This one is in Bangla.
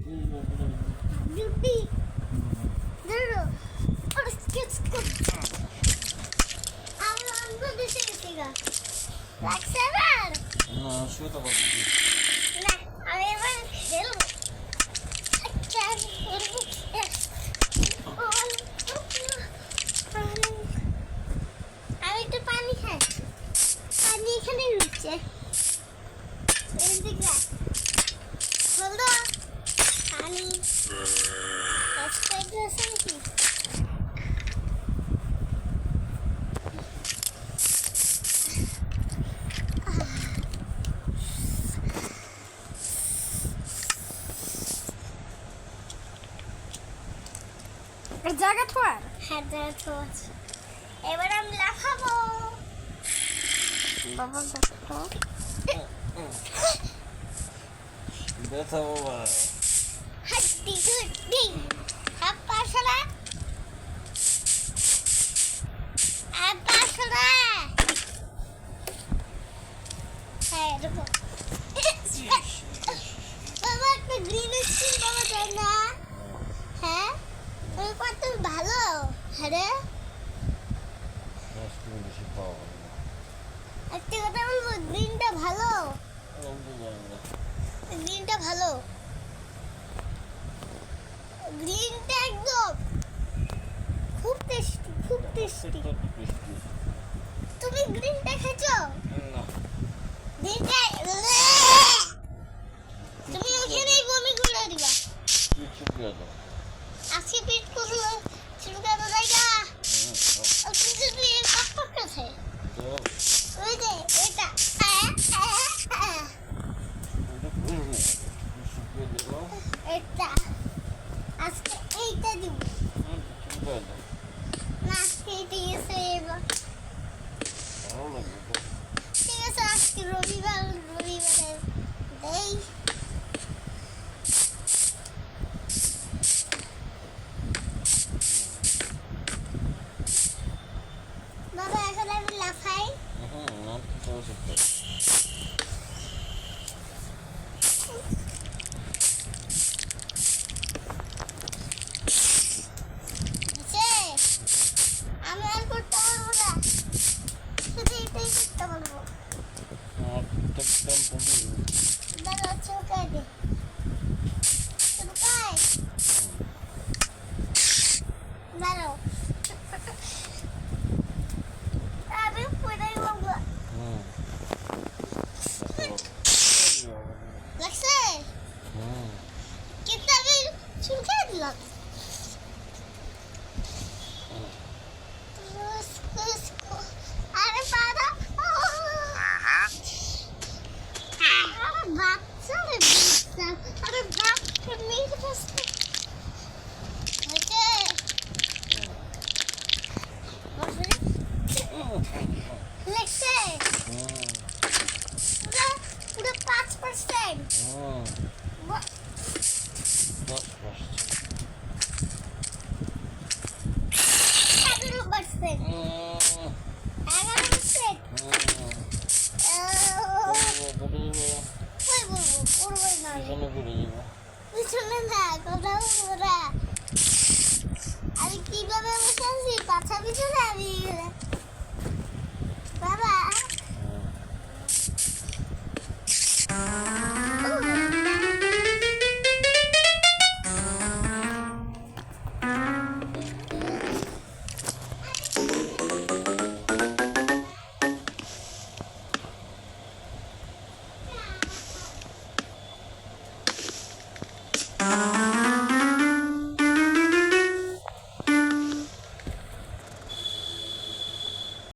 Beauty. Duro. Or skip. I'm going to say it. Like seven. No, shoot about it. Nah, I will kill. I can't hear it. আমি একটু পানি খাই পানি এখানে রয়েছে পানি জায়গা থোয়ার হ্যাঁ জায়গা তো আছে এবার আমি লাফাবো বাবা দেখো ব্যথা বাবা হাড্ডি গুড্ডি আপা সালা হ্যাঁ রুকো বাবা একটা গ্রিন স্ক্রিন পাওয়া যায় না হ্যাঁ তুমি কত ভালো হ্যাঁ রে বেশি পাওয়া একটা কথা বলবো গ্রিনটা ভালো গ্রিনটা ভালো গ্রিনটা একদম খুব টেস্টি তুমি গ্রিনটা খেয়েছো গ্রিনটা তুমি ওখানেই বমি করে দিবা আজকে পিট করলো শুরু করে জায়গা কিছু দিয়ে কাপড় কাছে ওই যে এটা এটা আজকে এইটা দিব না আজকে এইটা এসে এবার ঠিক আছে আজকে রবিবারে দেই বাবা এখন আমি লাফাই আমি আর করতে পারবো না শুধু এটাই করতে পারবো দাঁড়া চৌকায় দে চৌকায় দাঁড়াও আমি পড়াই বাবা লাগছে কিন্তু আমি চৌকায় দিলাম আরে বাবা বাচ্চা রে বাচ্চা আরে বাচ্চা মেয়ে বসতে লেখছে পুরো 5% 11%. আমি কিভাবে বসে আছি পাছা পিছনে আমি বাবা